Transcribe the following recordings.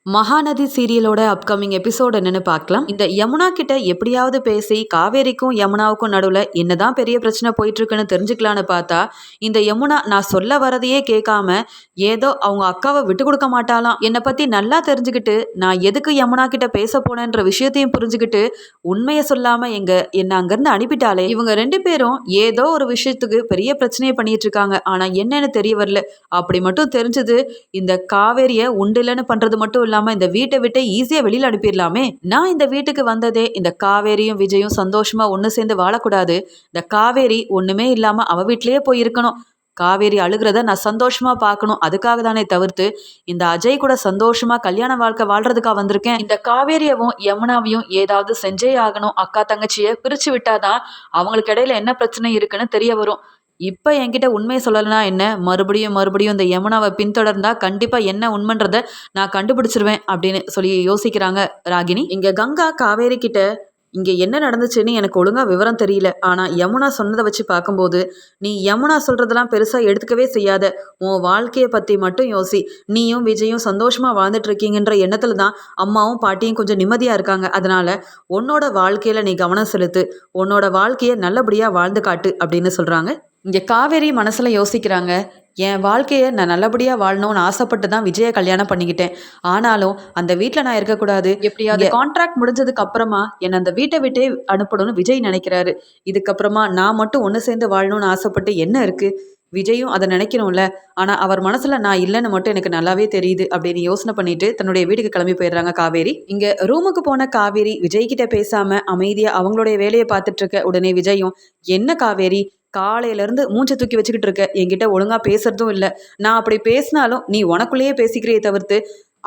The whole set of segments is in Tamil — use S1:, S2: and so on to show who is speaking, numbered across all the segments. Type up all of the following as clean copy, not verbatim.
S1: மகாநதி சீரியலோட அப்கமிங் எபிசோட் என்னன்னு பார்க்கலாம். இந்த யமுனா கிட்ட எப்படியாவது பேசி காவேரிக்கும் யமுனாவுக்கும் நடுவில் என்னதான் பெரிய பிரச்சனை போயிட்டு இருக்குன்னு தெரிஞ்சுக்கலான்னு பார்த்தா, இந்த யமுனா நான் சொல்ல வரதையே கேட்காம ஏதோ அவங்க அக்காவை விட்டு கொடுக்க மாட்டாலாம். என்னை பத்தி நல்லா தெரிஞ்சுக்கிட்டு நான் எதுக்கு யமுனா கிட்ட பேச போனேன்ற விஷயத்தையும் புரிஞ்சுக்கிட்டு உண்மையை சொல்லாம என்ன அங்கிருந்து அனுப்பிட்டாலே. இவங்க ரெண்டு பேரும் ஏதோ ஒரு விஷயத்துக்கு பெரிய பிரச்சனையை பண்ணிட்டு இருக்காங்க. ஆனா என்னன்னு தெரிய வரல. அப்படி மட்டும் தெரிஞ்சது இந்த காவேரிய உண்டிலன்னு பண்றது மட்டும் இல்லாம இந்த வீட்டை விட்டு ஈஸியா வெளியில அனுப்பிடலாமே. நான் இந்த வீட்டுக்கு வந்ததே இந்த காவேரியும் விஜயும் சந்தோஷமா ஒண்ணு சேர்ந்து வாழக்கூடாது, இந்த காவேரி ஒண்ணுமே இல்லாம அவ வீட்லயே போய் இருக்கணும், காவேரி அழுகிறத நான் சந்தோஷமா பார்க்கணும், அதுக்காக தானே தவிர்த்து இந்த அஜய் கூட சந்தோஷமா கல்யாண வாழ்க்கை வாழ்றதுக்காக வந்திருக்கேன். இந்த காவேரியவும் யமுனாவையும் ஏதாவது செஞ்சே ஆகணும். அக்கா தங்கச்சியை பிரிச்சு விட்டாதான் அவங்களுக்கு இடையில என்ன பிரச்சனை இருக்குன்னு தெரிய வரும். இப்ப என்கிட்ட உண்மையை சொல்லலைன்னா என்ன, மறுபடியும் மறுபடியும் இந்த யமுனாவை பின்தொடர்ந்தா கண்டிப்பா என்ன உண்மைன்றத நான் கண்டுபிடிச்சிருவேன் அப்படின்னு சொல்லி யோசிக்கிறாங்க ராகினி. இங்க கங்கா காவேரி கிட்ட இங்க என்ன நடந்துச்சுன்னு எனக்கு ஒழுங்கா விவரம் தெரியல, ஆனா யமுனா சொன்னதை வச்சு பார்க்கும்போது நீ யமுனா சொல்றதெல்லாம் பெருசா எடுத்துக்கவே செய்யாத, உன் வாழ்க்கையை பத்தி மட்டும் யோசி, நீயும் விஜயும் சந்தோஷமா வாழ்ந்துட்டு இருக்கீங்கன்ற எண்ணத்துல தான் அம்மாவும் பாட்டியும் கொஞ்சம் நிம்மதியா இருக்காங்க, அதனால உன்னோட வாழ்க்கையில நீ கவனம் செலுத்து, உன்னோட வாழ்க்கையை நல்லபடியா வாழ்ந்து காட்டு அப்படின்னு சொல்றாங்க. இங்கே காவேரி மனசில் யோசிக்கிறாங்க, என் வாழ்க்கையை நான் நல்லபடியாக வாழணும்னு ஆசைப்பட்டு தான் விஜயை கல்யாணம் பண்ணிக்கிட்டேன். ஆனாலும் அந்த வீட்டில் நான் இருக்கக்கூடாது, எப்படியாவது கான்ட்ராக்ட் முடிஞ்சதுக்கு அப்புறமா என்னை அந்த வீட்டை விட்டே அனுப்பணும்னு விஜய் நினைக்கிறாரு. இதுக்கப்புறமா நான் மட்டும் ஒன்று சேர்ந்து வாழணும்னு ஆசைப்பட்டு என்ன இருக்குது, விஜயும் அதை நினைக்கணும்ல. ஆனால் அவர் மனசில் நான் இல்லைன்னு மட்டும் எனக்கு நல்லாவே தெரியுது அப்படின்னு யோசனை பண்ணிட்டு தன்னுடைய வீட்டுக்கு கிளம்பி போயிடுறாங்க காவேரி. இங்கே ரூமுக்கு போன காவேரி விஜய்கிட்ட பேசாமல் அமைதியாக அவங்களுடைய வேலையை பார்த்துட்டு இருக்க உடனே விஜயும், என்ன காவேரி காலையில இருந்து மூஞ்ச தூக்கி வச்சுக்கிட்டு இருக்க, என்கிட்ட ஒழுங்கா பேசுறதும் இல்ல, நான் அப்படி பேசினாலும் நீ உனக்குள்ளேயே பேசிக்கிறியே தவிர்த்து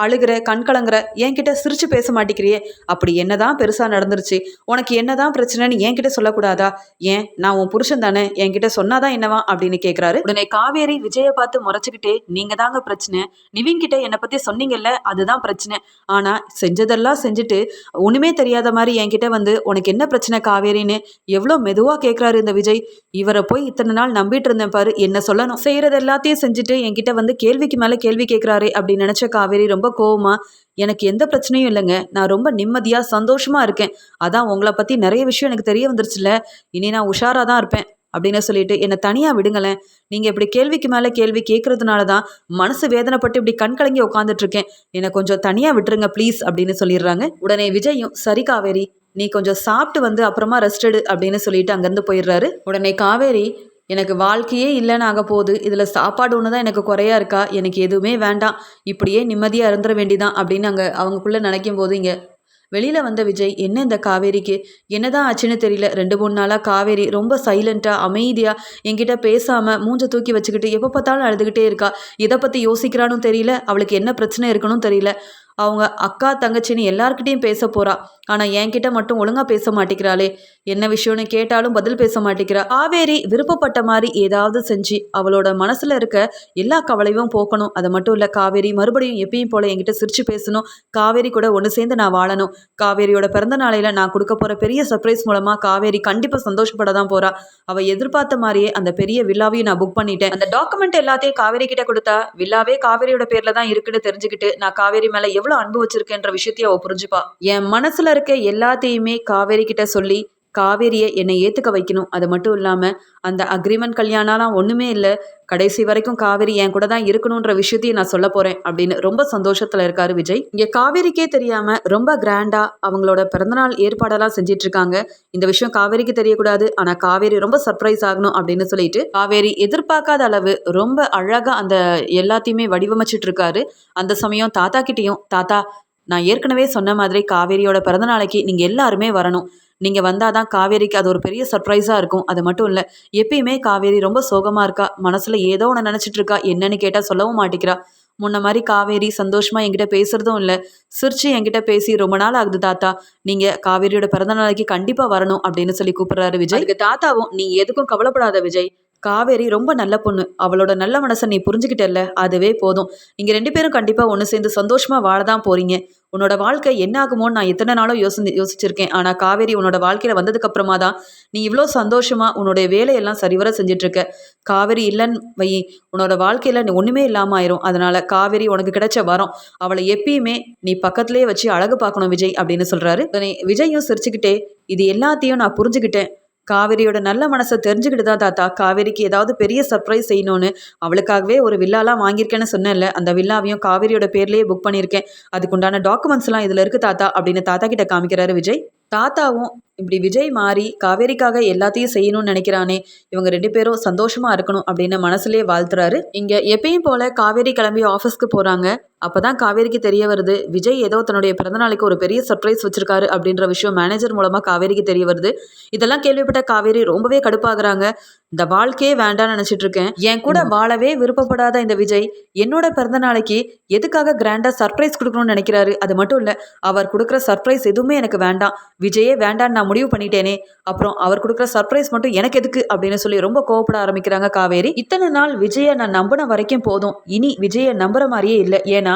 S1: அழுகிற கண் கலங்குற, என்கிட்ட சிரிச்சு பேச மாட்டேங்கிறியே, அப்படி என்னதான் பெருசா நடந்துருச்சு, உனக்கு என்னதான் பிரச்சனைன்னு என்கிட்ட சொல்லக்கூடாதா, ஏன் நான் உன் புருஷன் தானே, என்கிட்ட சொன்னாதான் என்னவா அப்படின்னு கேட்கிறாரு. உடனே காவேரி விஜயை பார்த்து முறைச்சுக்கிட்டே, நீங்க தாங்க பிரச்சனை, நிவின் கிட்ட என்னை பத்தி சொன்னீங்கல்ல அதுதான் பிரச்சனை, ஆனா செஞ்சதெல்லாம் செஞ்சுட்டு ஒண்ணுமே தெரியாத மாதிரி என்கிட்ட வந்து உனக்கு என்ன பிரச்சனை காவேரின்னு எவ்வளோ மெதுவா கேட்கிறாரு இந்த விஜய். இவரை போய் இத்தனை நாள் நம்பிட்டு இருந்தேன் பாரு, என்ன சொல்லணும், செய்யறது எல்லாத்தையும் செஞ்சுட்டு என்கிட்ட வந்து கேள்விக்கு மேல கேள்வி கேட்கிறாரு அப்படின்னு நினைச்ச காவேரி ரொம்ப கோவமா, எனக்கு எந்த பிரச்சனையும் இல்லைங்க, நான் ரொம்ப நிம்மதியா சந்தோஷமா இருக்கேன், அதான் உங்களை பத்தி நிறைய விஷயம் எனக்கு தெரிய வந்துருச்சுல, இனி நான் உஷாரா தான் இருப்பேன் அப்படின்னு சொல்லிட்டு என்னை தனியா விடுங்களேன், நீங்க இப்படி கேள்விக்கு மேல கேள்வி கேட்கறதுனால தான் மனசு வேதனைப்பட்டு இப்படி கண் கலங்கி உட்காந்துட்டு இருக்கேன், என்னை கொஞ்சம் தனியா விட்டுருங்க ப்ளீஸ் அப்படின்னு சொல்லிடுறாங்க. உடனே விஜயும், சரி காவேரி நீ கொஞ்சம் சாப்பிட்டு வந்து அப்புறமா ரெஸ்ட் எடு அப்படின்னு சொல்லிட்டு அங்கேருந்து போயிடுறாரு. உடனே காவேரி, எனக்கு வாழ்க்கையே இல்லைன்னு ஆக போகுது, இதில் சாப்பாடு ஒன்று தான் எனக்கு குறையா இருக்கா, எனக்கு எதுவுமே வேண்டாம், இப்படியே நிம்மதியாக இருந்துட வேண்டிதான் அப்படின்னு அங்கே அவங்களுக்குள்ளே நினைக்கும் போது இங்கே வெளியில் வந்த விஜய், என்ன இந்த காவேரிக்கு என்னதான் ஆச்சுன்னு தெரியல, 2-3 நாளாக காவேரி ரொம்ப சைலண்ட்டாக அமைதியாக என்கிட்ட பேசாமல் மூஞ்ச தூக்கி வச்சுக்கிட்டு எப்போ பார்த்தாலும் அழுதுகிட்டே இருக்கா, இதை பற்றி யோசிக்கிறானும் தெரியல, அவளுக்கு என்ன பிரச்சனை இருக்கணும் தெரியல, அவங்க அக்கா தங்கச்சின்னு எல்லார்கிட்டையும் பேச போறா, ஆனா என்கிட்ட மட்டும் ஒழுங்கா பேச மாட்டேங்கிறாளே, என்ன விஷயம்னு கேட்டாலும் பதில் பேச மாட்டேங்கிறா. காவேரி விருப்பப்பட்ட மாதிரி ஏதாவது செஞ்சு அவளோட மனசுல இருக்க எல்லா கவலையும் போக்கணும், அது மட்டும் இல்ல காவேரி மறுபடியும் எப்பயும் போல என்கிட்ட சிரிச்சு பேசணும், காவேரி கூட ஒன்று சேர்ந்து நான் வாழணும், காவேரியோட பிறந்த நாளையில நான் கொடுக்க போற பெரிய சர்ப்ரைஸ் மூலமா காவேரி கண்டிப்பா சந்தோஷப்பட தான் போறா, அவ எதிர்பார்த்த மாதிரியே அந்த பெரிய வில்லாவையும் நான் புக் பண்ணிட்டேன், அந்த டாக்குமெண்ட் எல்லாத்தையும் காவேரி கிட்ட கொடுத்தா வில்லாவே காவேரியோட பேர்ல தான் இருக்குன்னு தெரிஞ்சுக்கிட்டு நான் காவேரி மேல எவ்வளவு அன்பு வச்சிருக்கேன்ற விஷயத்தையும் அவ புரிஞ்சுப்பா. என் மனசுல இருக்க எல்லாத்தையுமே காவேரி கிட்ட சொல்லி காவேரியை என்னை ஏத்துக்க வைக்கணும், அது மட்டும் இல்லாம அந்த அக்ரிமெண்ட் கல்யாணம்லாம் ஒண்ணுமே இல்லை, கடைசி வரைக்கும் காவேரி என் கூட தான் இருக்கணும்ன்ற விஷயத்தையும் நான் சொல்ல போறேன் அப்படின்னு ரொம்ப சந்தோஷத்துல இருக்காரு விஜய். இங்க காவேரிக்கே தெரியாம ரொம்ப கிராண்டா அவங்களோட பிறந்தநாள் ஏற்பாடெல்லாம் செஞ்சிட்டு இருக்காங்க. இந்த விஷயம் காவேரிக்கு தெரியக்கூடாது, ஆனா காவேரி ரொம்ப சர்ப்ரைஸ் ஆகணும் அப்படின்னு சொல்லிட்டு காவேரி எதிர்பார்க்காத அளவு ரொம்ப அழகா அந்த எல்லாத்தையுமே வடிவமைச்சிட்டு இருக்காரு. அந்த சமயம் தாத்தா கிட்டேயும், தாத்தா நான் ஏற்கனவே சொன்ன மாதிரி காவேரியோட பிறந்த நாளைக்கு நீங்க எல்லாருமே வரணும், நீங்கள் வந்தால் தான் காவேரிக்கு அது ஒரு பெரிய சர்ப்ரைஸாக இருக்கும், அது மட்டும் இல்லை எப்பயுமே காவேரி ரொம்ப சோகமாக இருக்கா, மனசில் ஏதோ ஒன்று நினச்சிட்டு இருக்கா, என்னன்னு கேட்டால் சொல்லவும் மாட்டேங்கிறா, முன்ன மாதிரி காவேரி சந்தோஷமாக என்கிட்ட பேசுறதும் இல்லை, சிரிச்சு என்கிட்ட பேசி ரொம்ப நாள் ஆகுது தாத்தா, நீங்கள் காவேரியோட பிறந்த நாளைக்கு கண்டிப்பாக வரணும் அப்படின்னு சொல்லி கூப்பிட்றாரு விஜய். அதுக்கு தாத்தாவும், நீ எதுக்கும் கவலைப்படாத விஜய், காவேரி ரொம்ப நல்ல பொண்ணு. அவளோட நல்ல மனசை நீ புரிஞ்சுக்கிட்டல்ல, அதுவே போதும். நீங்க 2 பேரும் கண்டிப்பா ஒண்ணு சேர்ந்து சந்தோஷமா வாழ தான் போறீங்க. உன்னோட வாழ்க்கை என்ன ஆகுமோன்னு நான் இத்தனை நாளும் யோசிச்சிருக்கேன். ஆனா காவேரி உன்னோட வாழ்க்கையில வந்ததுக்கு அப்புறமா தான் நீ இவ்ளோ சந்தோஷமா உன்னுடைய வேலையெல்லாம் சரிவர செஞ்சுட்டு இருக்க. காவேரி இல்லைன்னு வையி, உன்னோட வாழ்க்கையில நீ ஒண்ணுமே இல்லாம ஆயிரும். அதனால காவேரி உனக்கு கிடைச்ச வரம். அவளை எப்பயுமே நீ பக்கத்திலேயே வச்சு அழகு பார்க்கணும் விஜய் அப்படின்னு சொல்றாரு. உடனே விஜயும் சிரிச்சுக்கிட்டே, இது எல்லாத்தையும் நான் புரிஞ்சுக்கிட்டேன். காவேரியோட நல்ல மனசை தெரிஞ்சுக்கிட்டு தான் தாத்தா காவேரிக்கு ஏதாவது பெரிய சர்ப்ரைஸ் செய்யணும்னு அவளுக்காகவே ஒரு வில்லாலாம் வாங்கியிருக்கேன்னு சொன்னேன்ல, அந்த வில்லாவையும் காவேரியோட பேர்லயே புக் பண்ணியிருக்கேன். அதுக்குண்டான டாக்குமெண்ட்ஸ் எல்லாம் இதுல இருக்கு தாத்தா அப்படின்னு தாத்தா கிட்ட காமிக்கிறாரு விஜய். தாத்தாவும் இப்படி விஜய் மாறி காவேரிக்காக எல்லாத்தையும் செய்யணும்னு நினைக்கிறானே, இவங்க 2 பேரும் சந்தோஷமா இருக்கணும் அப்படின்னு மனசுலயே வாழ்த்துறாரு. இங்க எப்பயும் போல காவேரி கிளம்பி ஆஃபீஸ்க்கு போறாங்க. அப்பதான் காவேரிக்கு தெரிய வருது, விஜய் ஏதோ தன்னுடைய பிறந்தநாளைக்கு ஒரு பெரிய சர்ப்ரைஸ் வச்சிருக்காரு அப்படின்ற விஷயம் மேனேஜர் மூலமா காவேரிக்கு தெரிய வருது. இதெல்லாம் கேள்விப்பட்ட காவேரி ரொம்பவே கடுப்பாகிறாங்க. இந்த வாழ்க்கையே வேண்டாம்னு நினைச்சிட்டு இருக்கேன். என் கூட வாழவே விருப்பப்படாத இந்த விஜய் என்னோட பிறந்த நாளைக்கு எதுக்காக கிராண்டா சர்ப்ரைஸ் கொடுக்கணும்னு நினைக்கிறாரு. அது மட்டும் இல்ல, அவர் கொடுக்குற சர்ப்ரைஸ் எதுவுமே எனக்கு வேண்டாம், விஜயே வேண்டான்னு நான் முடிவு பண்ணிட்டேனே, அப்புறம் அவர் கொடுக்குற சர்ப்ரைஸ் மட்டும் எனக்கு எதுக்கு அப்படின்னு சொல்லி ரொம்ப கோவப்பட ஆரம்பிக்கிறாங்க காவேரி. இத்தனை நாள் விஜயை நான் நம்பின வரைக்கும் போதும், இனி விஜயை நம்புற மாதிரியே இல்லை. ஏன்னா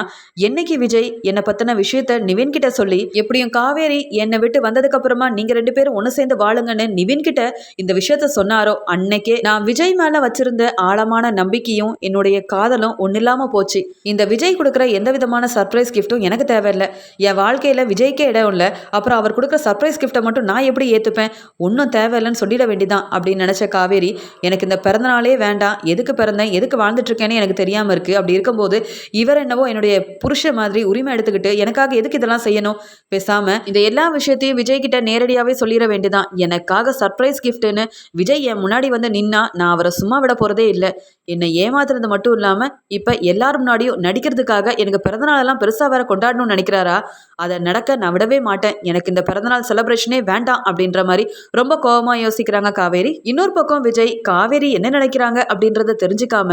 S1: என்னைக்கு விஜய் என்னை பத்தின விஷயத்த நிவின் கிட்ட சொல்லி எப்படியும் காவேரி என்னை விட்டு வந்ததுக்கு அப்புறமா நீங்க 2 பேரும் ஒண்ணு சேர்ந்து வாழுங்கன்னு நிவின் கிட்ட இந்த விஷயத்த சொன்னாரோ, அன்னைக்கே நான் விஜய் மேல வச்சிருந்த ஆழமான நம்பிக்கையும் என்னுடைய காதலும் ஒன்னில்லாம போச்சு. இந்த விஜய் கொடுக்குற எந்த விதமான சர்ப்ரைஸ் கிஃப்ட்டும் எனக்கு தேவையில்லை. என் வாழ்க்கையில விஜய்க்கே இடம் இல்லை, அப்புறம் அவர் கொடுக்குற சர்ப்ரைஸ் கிஃப்ட்டை மட்டும் நான் எப்படி ஏத்துப்பேன்? ஒன்றும் தேவையில்லைன்னு சொல்லிட வேண்டிதான் அப்படின்னு நினைச்ச காவேரி, எனக்கு இந்த பிறந்தநாளே வேண்டாம், எதுக்கு பிறந்தேன் எதுக்கு வாழ்ந்துட்டு இருக்கேன்னு எனக்கு தெரியாம இருக்கு. அப்படி இருக்கும்போது இவர் என்னவோ என்னுடைய புருஷ மாதிரி உரிமை எடுத்துக்கிட்டு எனக்காக எதுக்கு இதெல்லாம் செய்யணும்? பேசாம இந்த எல்லா விஷயத்தையும் விஜய் கிட்ட நேரடியாவே சொல்லிட வேண்டியதான். எனக்காக சர்ப்ரைஸ் கிஃப்ட்னு விஜய் என் முன்னாடி வந்து நின்னா நான் அவரை சும்மா விட போறதே இல்லை. என்னை ஏமாத்துறது மட்டும் இல்லாம இப்ப எல்லாரும் முன்னாடியும் நடிக்கிறதுக்காக எனக்கு பிறந்தநாளெல்லாம் பெருசா வேற கொண்டாடணும்னு நினைக்கிறாரா? அதை நடக்க நான் விடவே மாட்டேன். எனக்கு இந்த பிறந்தநாள் செலிப்ரேஷனே வேண்டாம் அப்படின்ற மாதிரி ரொம்ப கோபமா யோசிக்கிறாங்க காவேரி. இன்னொரு பக்கம் விஜய் காவேரி என்ன நினைக்கிறாங்க அப்படின்றத தெரிஞ்சுக்காம,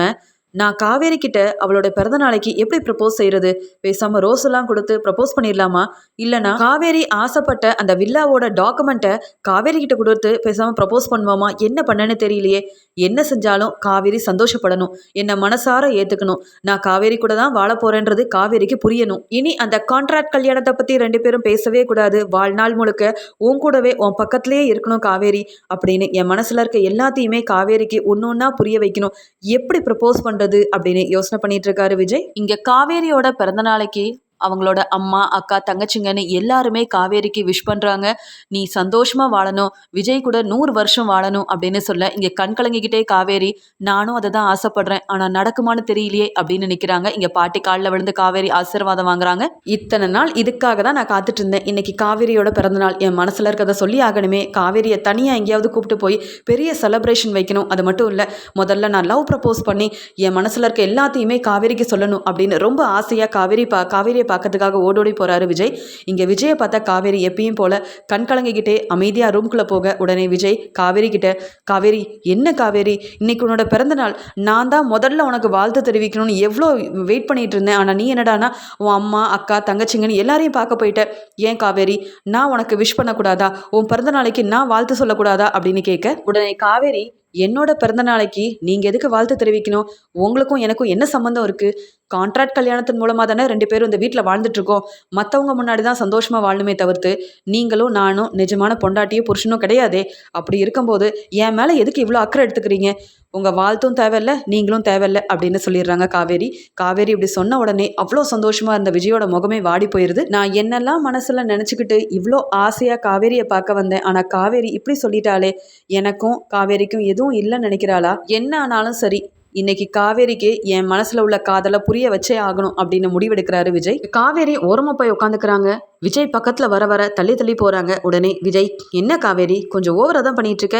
S1: நான் காவேரி கிட்ட அவளோட பிறந்த நாளைக்கு எப்படி ப்ரப்போஸ் செய்யறது? பேசாம ரோஸ் எல்லாம் கொடுத்து ப்ரப்போஸ் பண்ணிடலாமா? இல்லைனா காவேரி ஆசைப்பட்ட அந்த வில்லாவோட டாக்குமெண்ட்டை காவேரி கிட்ட கொடுத்து பேசாம ப்ரப்போஸ் பண்ணுவோமா? என்ன பண்ணேன்னு தெரியலையே. என்ன செஞ்சாலும் காவேரி சந்தோஷப்படணும், என்னை மனசார ஏத்துக்கணும், நான் காவேரி கூட தான் வாழ போறேன்றது காவேரிக்கு புரியணும். இனி அந்த கான்ட்ராக்ட் கல்யாணத்தை பத்தி 2 பேரும் பேசவே கூடாது. வாழ்நாள் முழுக்க உன் கூடவே உன் பக்கத்திலேயே இருக்கணும் காவேரி அப்படின்னு என் மனசுல இருக்க எல்லாத்தையுமே காவேரிக்கு ஒன்னொன்னா புரிய வைக்கணும். எப்படி ப்ரப்போஸ் பண்றது அப்படின்னு யோசனை பண்ணிட்டு இருக்காரு விஜய். இங்க காவேரியோட பிறந்த நாளைக்கு அவங்களோட அம்மா அக்கா தங்கச்சிங்கன்னு எல்லாருமே காவேரிக்கு விஷ் பண்றாங்க. நீ சந்தோஷமா வாழணும், விஜய் கூட 100 வருஷம் வாழணும் அப்படின்னு சொல்ல இங்க கண் கலங்கிக்கிட்டே காவேரி, நானும் அதை தான் ஆசைப்படுறேன், ஆனா நடக்குமான்னு தெரியலையே அப்படின்னு நிக்கிறாங்க. இங்க பாட்டி காலில் விழுந்து காவேரி ஆசீர்வாதம் வாங்குறாங்க. இத்தனை நாள் இதுக்காக தான் நான் காத்துட்டு இருந்தேன். இன்னைக்கு காவேரியோட பிறந்தநாள், என் மனசுல இருக்கிறத சொல்லி ஆகணுமே. காவேரியை தனியா எங்கேயாவது கூப்பிட்டு போய் பெரிய செலிப்ரேஷன் வைக்கணும். அது மட்டும் இல்ல, முதல்ல நான் லவ் ப்ரப்போஸ் பண்ணி என் மனசுல இருக்க எல்லாத்தையுமே காவேரிக்கு சொல்லணும் அப்படின்னு ரொம்ப ஆசையா காவேரியை பார்க்கறதுக்காக ஓடோடி போறாரு விஜய். இங்க விஜயை பார்த்தா காவேரி எப்பயும் போல கண் கலங்கிக்கிட்டே அமைதியா ரூம்குள்ள போக, உடனே விஜய் காவேரி கிட்ட, காவேரி என்ன காவேரி, இன்னைக்கு உன்னோட பிறந்த நாள், நான் தான் முதல்ல உனக்கு வாழ்த்து தெரிவிக்கணும்னு எவ்வளோ வெயிட் பண்ணிட்டு இருந்தேன். ஆனா நீ என்னடானா உன் அம்மா அக்கா தங்கச்சிங்கன்னு எல்லாரையும் பார்க்க போயிட்ட. ஏன் காவேரி, நான் உனக்கு விஷ் பண்ணக்கூடாதா? உன் பிறந்த நாளைக்கு நான் வாழ்த்து சொல்லக்கூடாதா அப்படின்னு கேட்க, உடனே காவேரி, என்னோட பிறந்த நாளைக்கு நீங்க எதுக்கு வாழ்த்து தெரிவிக்கணும்? உங்களுக்கும் எனக்கும் என்ன சம்மந்தம் இருக்கு? கான்ட்ராக்ட் கல்யாணத்தின் மூலமா தானே 2 பேரும் இந்த வீட்டில் வாழ்ந்துட்டு இருக்கோம். மற்றவங்க முன்னாடி தான் சந்தோஷமா வாழணுமே தவிர்த்து நீங்களும் நானும் நிஜமான பொண்டாட்டியும் புருஷனும் கிடையாதே. அப்படி இருக்கும்போது என் மேலே எதுக்கு இவ்வளோ அக்கறை எடுத்துக்கிறீங்க? உங்கள் வாழ்த்தும் தேவையில்ல, நீங்களும் தேவையில்ல அப்படின்னு சொல்லிடுறாங்க காவேரி. காவேரி இப்படி சொன்ன உடனே அவ்வளோ சந்தோஷமா இருந்த விஜயோட முகமே வாடி போயிருது. நான் என்னெல்லாம் மனசுல நினச்சிக்கிட்டு இவ்வளோ ஆசையாக காவேரியை பார்க்க வந்தேன், ஆனால் காவேரி இப்படி சொல்லிட்டாலே, எனக்கும் காவேரிக்கும் எதுவும் இல்லைன்னு நினைக்கிறாளா? என்ன ஆனாலும் சரி, இன்னைக்கு காவேரிக்கு என் மனசுல உள்ள காதலை புரிய வச்சே ஆகணும் அப்படின்னு முடிவெடுக்கிறாரு விஜய். காவேரி ஓரமா போய் உட்காந்துக்கிறாங்க. விஜய் பக்கத்துல வர வர தள்ளி தள்ளி போறாங்க. உடனே விஜய், என்ன காவேரி, கொஞ்சம் ஓவரா தான் பண்ணிட்டு இருக்க.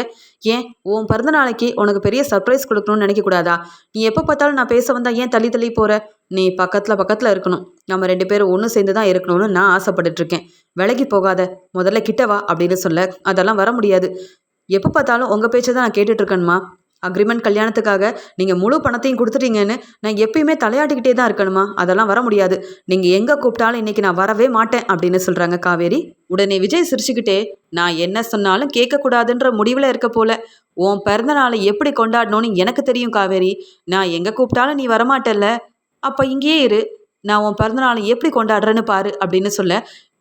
S1: ஏன் உன் பிறந்த நாளைக்கு உனக்கு பெரிய சர்ப்ரைஸ் கொடுக்கணும்னு நினைக்க கூடாதா? நீ எப்போ பார்த்தாலும் நான் பேச வந்தா ஏன் தள்ளி தள்ளி போற? நீ பக்கத்துல இருக்கணும், நம்ம 2 பேரும் ஒன்று சேர்ந்து தான் இருக்கணும்னு நான் ஆசைப்பட்டுட்டு இருக்கேன். விலகி போகாத, முதல்ல கிட்ட வா அப்படின்னு சொல்ல, அதெல்லாம் வர முடியாது. எப்போ பார்த்தாலும் உங்க பேச்சை தான் நான் கேட்டுட்டு இருக்கேன்மா. அக்ரிமெண்ட் கல்யாணத்துக்காக நீங்கள் முழு பணத்தையும் கொடுத்துட்டீங்கன்னு நான் எப்பயுமே தலையாட்டிக்கிட்டே தான் இருக்கணுமா? அதெல்லாம் வர முடியாது. நீங்கள் எங்கே கூப்பிட்டாலும் இன்னைக்கு நான் வரவே மாட்டேன் அப்படின்னு சொல்கிறாங்க காவேரி. உடனே விஜய் சிரிச்சுக்கிட்டே, நான் என்ன சொன்னாலும் கேட்கக்கூடாதுன்ற முடிவில் இருக்க போல. உன் பிறந்த நாளை எப்படி கொண்டாடணும்னு எனக்கு தெரியும் காவேரி. நான் எங்கே கூப்பிட்டாலும் நீ வரமாட்டல்ல, அப்போ இங்கேயே இரு. நான் உன் பிறந்த நாளை எப்படி கொண்டாடுறேன்னு பாரு அப்படின்னு சொல்ல,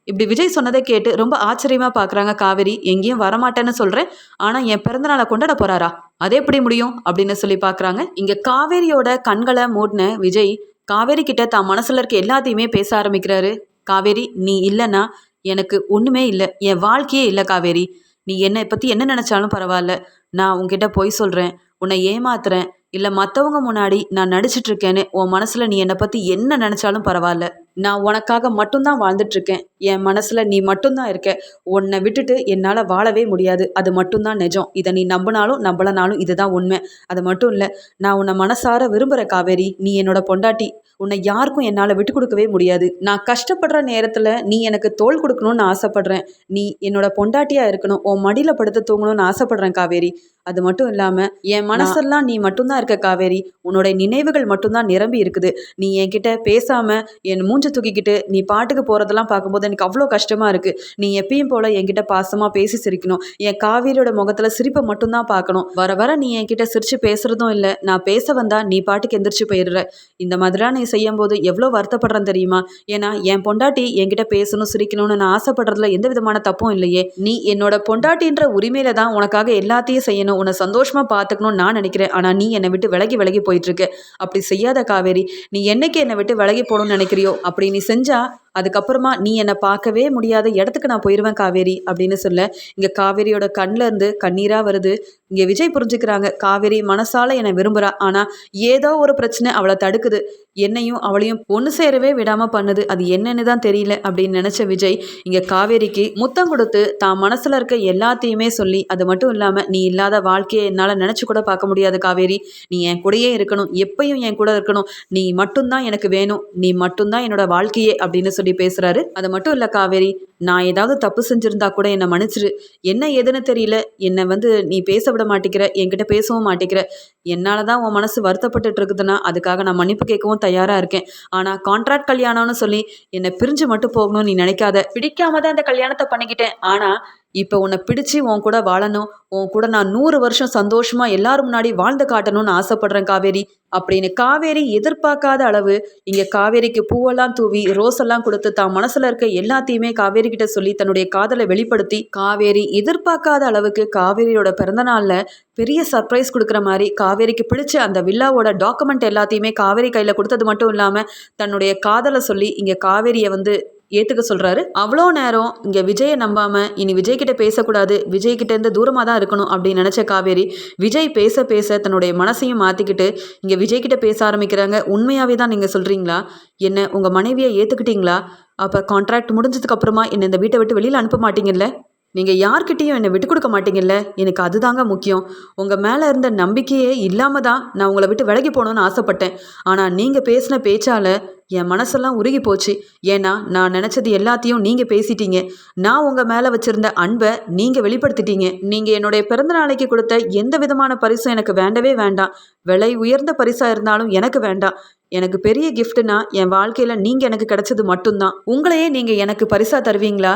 S1: இப்படி விஜய் சொன்னதை கேட்டு ரொம்ப ஆச்சரியமாக பார்க்குறாங்க காவேரி. எங்கேயும் வரமாட்டேன்னு சொல்கிறேன், ஆனால் என் பிறந்தநாளை கொண்டாட போகிறாரா? அது எப்படி முடியும் அப்படின்னு சொல்லி பார்க்குறாங்க. இங்கே காவேரியோட கண்களை மூடின விஜய் காவேரி கிட்ட தான் மனசில் இருக்க எல்லாத்தையுமே பேச ஆரம்பிக்கிறாரு. காவேரி, நீ இல்லைன்னா எனக்கு ஒன்றுமே இல்லை, என் வாழ்க்கையே இல்லை காவேரி. நீ என்னை பற்றி என்ன நினச்சாலும் பரவாயில்ல. நான் உன்கிட்ட பொய் சொல்கிறேன், உன்னை ஏமாத்துறேன், இல்லை மற்றவங்க முன்னாடி நான் நடிச்சிட்ருக்கேன்னு உன் மனசில் நீ என்னை பற்றி என்ன நினச்சாலும் பரவாயில்ல. நான் உனக்காக மட்டும்தான் வாழ்ந்துட்டுருக்கேன். என் மனசில் நீ மட்டும்தான் இருக்க. உன்னை விட்டுட்டு என்னால் வாழவே முடியாது. அது மட்டும்தான் நிஜம். இதை நீ நம்பினாலும் நம்பலனாலும் இதுதான் உண்மை. அது மட்டும் இல்லை, நான் உன்னை மனசார விரும்புகிற காவேரி. நீ என்னோட பொண்டாட்டி. உன்னை யாருக்கும் என்னால் விட்டு கொடுக்கவே முடியாது. நான் கஷ்டப்படுற நேரத்தில் நீ எனக்கு தோள் கொடுக்கணும்னு ஆசைப்பட்றேன். நீ என்னோட பொண்டாட்டியாக இருக்கணும், உன் மடியில் படுத்து தூங்கணும்னு ஆசைப்பட்றேன் காவேரி. அது மட்டும் இல்லாமல் என் மனசெல்லாம் நீ மட்டும்தான் இருக்க காவேரி. உன்னோட நினைவுகள் மட்டும்தான் நிரம்பி இருக்குது. நீ என்கிட்ட பேசாமல் என் மூஞ்ச தூக்கிக்கிட்டு நீ பாட்டுக்கு போகிறதெல்லாம் பார்க்கும்போது எனக்கு அவ்வளோ கஷ்டமாக இருக்குது. நீ எப்பயும் போல் என்கிட்ட பாசமாக பேசி சிரிக்கணும். என் காவேரியோட முகத்தில் சிரிப்பை மட்டும்தான் பார்க்கணும். வர வர நீ என்கிட்ட சிரித்து பேசுகிறதும் இல்லை. நான் பேச வந்தால் நீ பாட்டுக்கு எந்திரிச்சு போயிடுற. இந்த மாதிரிலாம் நீ செய்யும்போது எவ்வளோ வருத்தப்படுறேன் தெரியுமா? ஏன்னா என் பொண்டாட்டி என்கிட்ட பேசணும் சிரிக்கணும்னு நான் ஆசைப்படுறதுல எந்த விதமான தப்பும் இல்லையே. நீ என்னோட பொண்டாட்டின்ற உரிமையில தான் உனக்காக எல்லாத்தையும் செய்யணும், உன்னை சந்தோஷமாக பார்த்துக்கணும்னு நான் நினைக்கிறேன். ஆனால் நீ என்னை விட்டு விலகி விலகி போயிட்டுருக்க. அப்படி செய்யாத காவேரி. நீ என்னைக்கு என்னை விட்டு விலகி போகணும்னு நினைக்கிறியோ அப்படி நீ செஞ்சா அதுக்கப்புறமா நீ என்னை பார்க்கவே முடியாத இடத்துக்கு நான் போயிடுவேன் காவேரி அப்படின்னு சொல்ல, இங்கே காவேரியோட கண்ணில் இருந்து கண்ணீராக வருது. இங்கே விஜய் புரிஞ்சுக்கிறாங்க, காவேரி மனசால என்னை விரும்புகிறா, ஆனால் ஏதோ ஒரு பிரச்சனை அவளை தடுக்குது, என்னையும் அவளையும் ஒன்று சேரவே விடாமல் பண்ணுது. அது என்னன்னு தான் தெரியல அப்படின்னு நினச்ச விஜய் இங்கே காவேரிக்கு முத்தம் கொடுத்து தான் மனசில் இருக்க எல்லாத்தையுமே சொல்லி, அது மட்டும் இல்லாமல் நீ இல்லாத வாழ்க்கையை என்னால் நினச்சி கூட பார்க்க முடியாது காவேரி. நீ என் கூடயே இருக்கணும், எப்பயும் என் கூட இருக்கணும். நீ மட்டும்தான் எனக்கு வேணும், நீ மட்டும்தான் என்னோட வாழ்க்கையே அப்படின்னு சொல்லி பேசுறாரு. அது மட்டும் இல்ல காவேரி, நான் ஏதாவது தப்பு செஞ்சிருந்தா கூட என்னை மன்னிச்சிரு. என்ன ஏதுன்னு தெரியல, என்னை நீ பேச விட மாட்டேங்கிற, என்கிட்ட பேசவும் மாட்டேங்கிற. என்னால தான் உன் மனசு வருத்தப்பட்டுட்டு இருக்குதுன்னா அதுக்காக நான் மன்னிப்பு கேட்கவும் தயாரா இருக்கேன். ஆனா கான்ட்ராக்ட் கல்யாணம்னு சொல்லி என்னை பிரிஞ்சு மட்டும் போகணும்னு நீ நினைக்காத. பிடிக்காம தான் இந்த கல்யாணத்தை பண்ணிக்கிட்டேன், ஆனா இப்போ உன்னை பிடிச்சி உன் கூட வாழணும், உன் கூட நான் 100 வருஷம் சந்தோஷமா எல்லாரும் முன்னாடி வாழ்ந்து காட்டணும்னு ஆசைப்படுறேன் காவேரி அப்படின்னு காவேரி எதிர்பார்க்காத அளவு இங்கே காவேரிக்கு பூவெல்லாம் தூவி ரோஸெல்லாம் கொடுத்து தான் மனசில் இருக்க எல்லாத்தையுமே காவேரி கிட்ட சொல்லி தன்னுடைய காதலை வெளிப்படுத்தி, காவேரி எதிர்பார்க்காத அளவுக்கு காவேரியோட பிறந்தநாளில் பெரிய சர்ப்ரைஸ் கொடுக்குற மாதிரி காவேரிக்கு பிடிச்ச அந்த வில்லாவோட டாக்குமெண்ட் எல்லாத்தையுமே காவேரி கையில் கொடுத்தது மட்டும் இல்லாமல் தன்னுடைய காதலை சொல்லி இங்கே காவேரியை ஏற்றுக்க சொல்கிறாரு. அவ்வளோ நேரம் இங்கே விஜயை நம்பாமல் இனி விஜய்கிட்ட பேசக்கூடாது, விஜய்கிட்டேருந்து தூரமாக தான் இருக்கணும் அப்படின்னு நினச்ச காவேரி விஜய் பேச பேச தன்னுடைய மனசையும் மாற்றிக்கிட்டு இங்கே விஜய்கிட்ட பேச ஆரம்பிக்கிறாங்க. உண்மையாகவே தான் நீங்கள் சொல்கிறீங்களா? என்ன உங்கள் மனைவியை ஏற்றுக்கிட்டீங்களா? அப்போ கான்ட்ராக்ட் முடிஞ்சதுக்கப்புறமா என்னை இந்த வீட்டை விட்டு வெளியில் அனுப்ப மாட்டீங்கல்ல? நீங்கள் யார்கிட்டையும் என்னை விட்டு கொடுக்க மாட்டீங்கல்ல? எனக்கு அதுதாங்க முக்கியம். உங்கள் மேலே இருந்த நம்பிக்கையே இல்லாமல் தான் நான் உங்களை விட்டு விலகி போகணுன்னு ஆசைப்பட்டேன். ஆனால் நீங்கள் பேசின பேச்சால் என் மனசெல்லாம் உருகி போச்சு. ஏன்னா நான் நினச்சது எல்லாத்தையும் நீங்கள் பேசிட்டீங்க. நான் உங்கள் மேலே வச்சுருந்த அன்பை நீங்கள் வெளிப்படுத்திட்டீங்க. நீங்கள் என்னுடைய பிறந்த நாளைக்கு கொடுத்த எந்த விதமான பரிசும் எனக்கு வேண்டவே வேண்டாம். விலை உயர்ந்த பரிசாக இருந்தாலும் எனக்கு வேண்டாம். எனக்கு பெரிய கிஃப்ட்னா என் வாழ்க்கையில் நீங்கள் எனக்கு கிடைச்சது மட்டும்தான். உங்களையே நீங்கள் எனக்கு பரிசாக தருவீங்களா?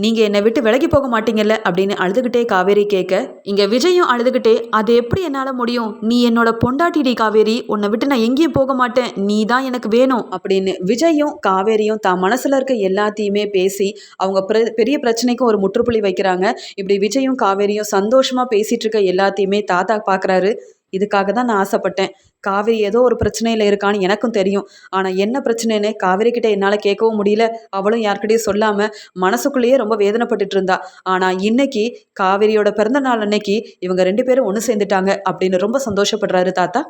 S1: நீங்கள் என்னை விட்டு விலகி போக மாட்டீங்கல்ல அப்படின்னு அழுதுகிட்டே காவேரி கேட்க, இங்கே விஜயும் அழுதுகிட்டே, அது எப்படி என்னால் முடியும்? நீ என்னோட பொண்டாட்டிடி காவேரி, உன்னை விட்டு நான் எங்கேயும் போக மாட்டேன், நீ தான் எனக்கு வேணும் அப்படின்னு விஜயும் காவேரியும் தான் மனசில் இருக்க எல்லாத்தையுமே பேசி அவங்க பெரிய பிரச்சனைக்கும் ஒரு முற்றுப்புள்ளி வைக்கிறாங்க. இப்படி விஜயும் காவேரியும் சந்தோஷமாக பேசிகிட்டு இருக்க எல்லாத்தையுமே தாத்தா பார்க்குறாரு. இதுக்காக தான் நான் ஆசைப்பட்டேன். காவேரி ஏதோ ஒரு பிரச்சனையில் இருக்கான்னு எனக்கும் தெரியும். ஆனால் என்ன பிரச்சனைன்னு காவேரி கிட்ட என்னால் கேட்கவும் முடியல. அவளும் யார்கிட்டையும் சொல்லாமல் மனசுக்குள்ளேயே ரொம்ப வேதனைப்பட்டுட்டு இருந்தா. ஆனால் இன்னைக்கு காவேரியோட பிறந்த நாள் அன்னைக்கு இவங்க 2 பேரும் ஒன்று சேர்ந்துட்டாங்க அப்படின்னு ரொம்ப சந்தோஷப்படுறாரு தாத்தா.